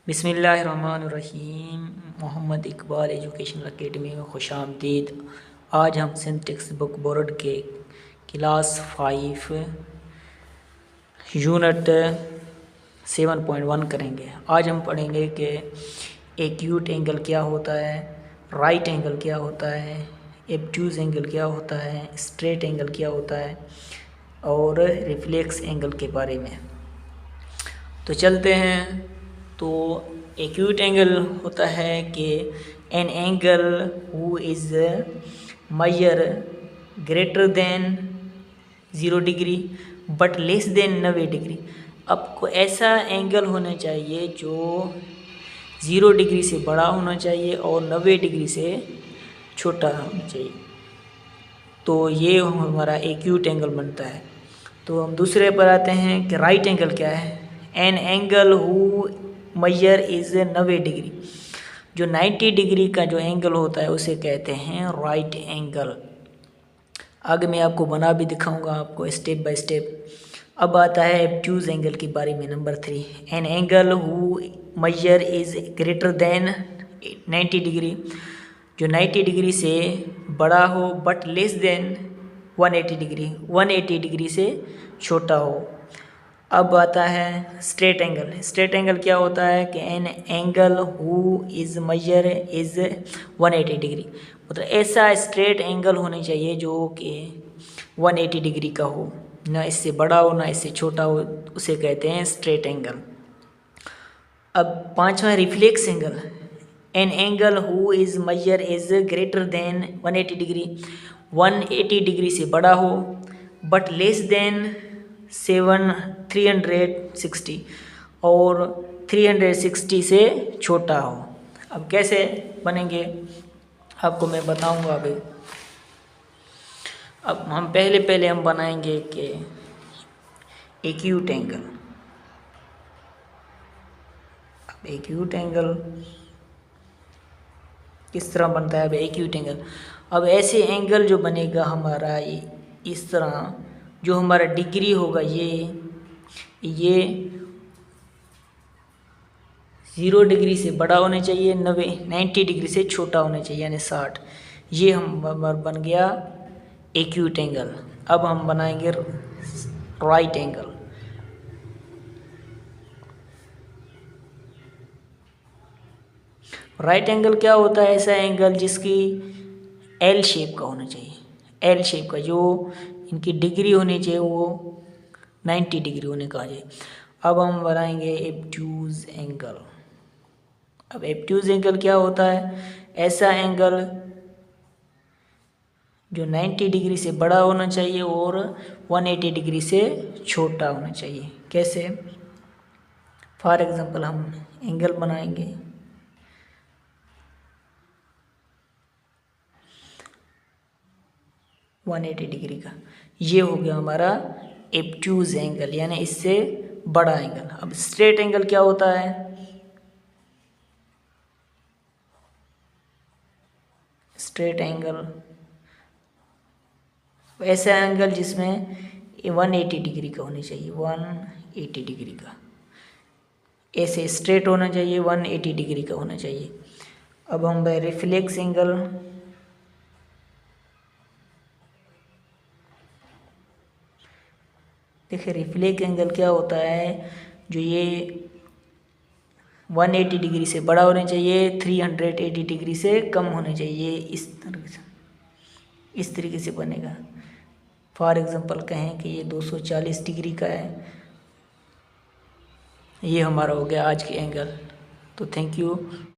बिस्मिल्लाहिर्रहमानिर्रहीम। Mohammad Iqbal educational academy में खुशामदीद। आज हम सिंटेक्स बुक बोर्ड के क्लास 5 यूनिट 7.1 करेंगे। आज हम पढ़ेंगे कि एक्यूट एंगल क्या होता है, राइट एंगल क्या होता है, एब्ट्यूज एंगल क्या होता है, स्ट्रेट एंगल क्या होता है और रिफ्लेक्स एंगल के बारे में। तो चलते हैं। तो एक्यूट एंगल होता है कि an angle who is measure greater than 0 degree but less than 90 degree. आपको ऐसा एंगल होना चाहिए जो 0 डिग्री से बड़ा होना चाहिए और 90 डिग्री से छोटा होना चाहिए। तो ये हमारा एक्यूट एंगल बनता है। तो हम दूसरे पर आते हैं कि राइट एंगल क्या है। An angle who measure is 90 degree. जो 90 डिग्री का जो एंगल होता है उसे कहते हैं राइट एंगल। आगे मैं आपको बना भी दिखाऊंगा आपको स्टेप बाय स्टेप। अब आता है एब्ट्यूज एंगल के बारे में। Number 3, an angle who measure is greater than 90 degree. जो 90 डिग्री से बड़ा हो but less than 180 degree, 180 degree से छोटा हो। अब आता है स्ट्रेट एंगल। स्ट्रेट एंगल क्या होता है कि an angle who is measure is 180 degree. मतलब ऐसा स्ट्रेट एंगल होने चाहिए जो कि 180 डिग्री का हो, ना इससे बड़ा हो ना इससे छोटा हो, उसे कहते हैं स्ट्रेट एंगल। अब पांचवा reflex angle. An angle who is measure is greater than 180 degree, 180 degree से बड़ा हो बट लेस देन 360 और 360 से छोटा हो। अब कैसे बनेंगे आपको मैं बताऊंगा अभी। अब हम पहले हम बनाएंगे कि एक्यूट एंगल। अब एक्यूट एंगल किस तरह बनता है। अब एक्यूट एंगल, अब ऐसे एंगल जो बनेगा हमारा इस तरह, जो हमारा डिग्री होगा ये 0 डिग्री से बड़ा होना चाहिए, 90 डिग्री से छोटा होना चाहिए यानी 60। ये हमारा बन गया एक्यूट एंगल। अब हम बनाएंगे राइट एंगल। राइट एंगल क्या होता है, ऐसा एंगल जिसकी एल शेप का होना चाहिए। एल शेप का, जो इनकी डिग्री होनी चाहिए वो 90 डिग्री होने का चाहिए। अब हम बनाएंगे एब्ट्यूज एंगल। अब एब्ट्यूज एंगल क्या होता है, ऐसा एंगल जो 90 डिग्री से बड़ा होना चाहिए और 180 डिग्री से छोटा होना चाहिए। कैसे, फॉर एग्जांपल हम एंगल बनाएंगे। वन 180 डिग्री का, ये हो गया हमारा एब्ट्यूज एंगल यानी इससे बड़ा एंगल। अब स्ट्रेट एंगल क्या होता है, स्ट्रेट एंगल ऐसा एंगल जिसमें 180 डिग्री का होनी चाहिए, 180 डिग्री का, ऐसे स्ट्रेट होना चाहिए, 180 डिग्री का होना चाहिए। अब हम रिफ्लेक्स एंगल। देखिए रिफ्लेक्स एंगल क्या होता है, जो ये 180 डिग्री से बड़ा होना चाहिए, 380 डिग्री से कम होना चाहिए। इस तरीके से बनेगा। फॉर एग्जांपल कहें कि ये 240 डिग्री का है। ये हमारा हो गया आज के एंगल। तो थैंक यू।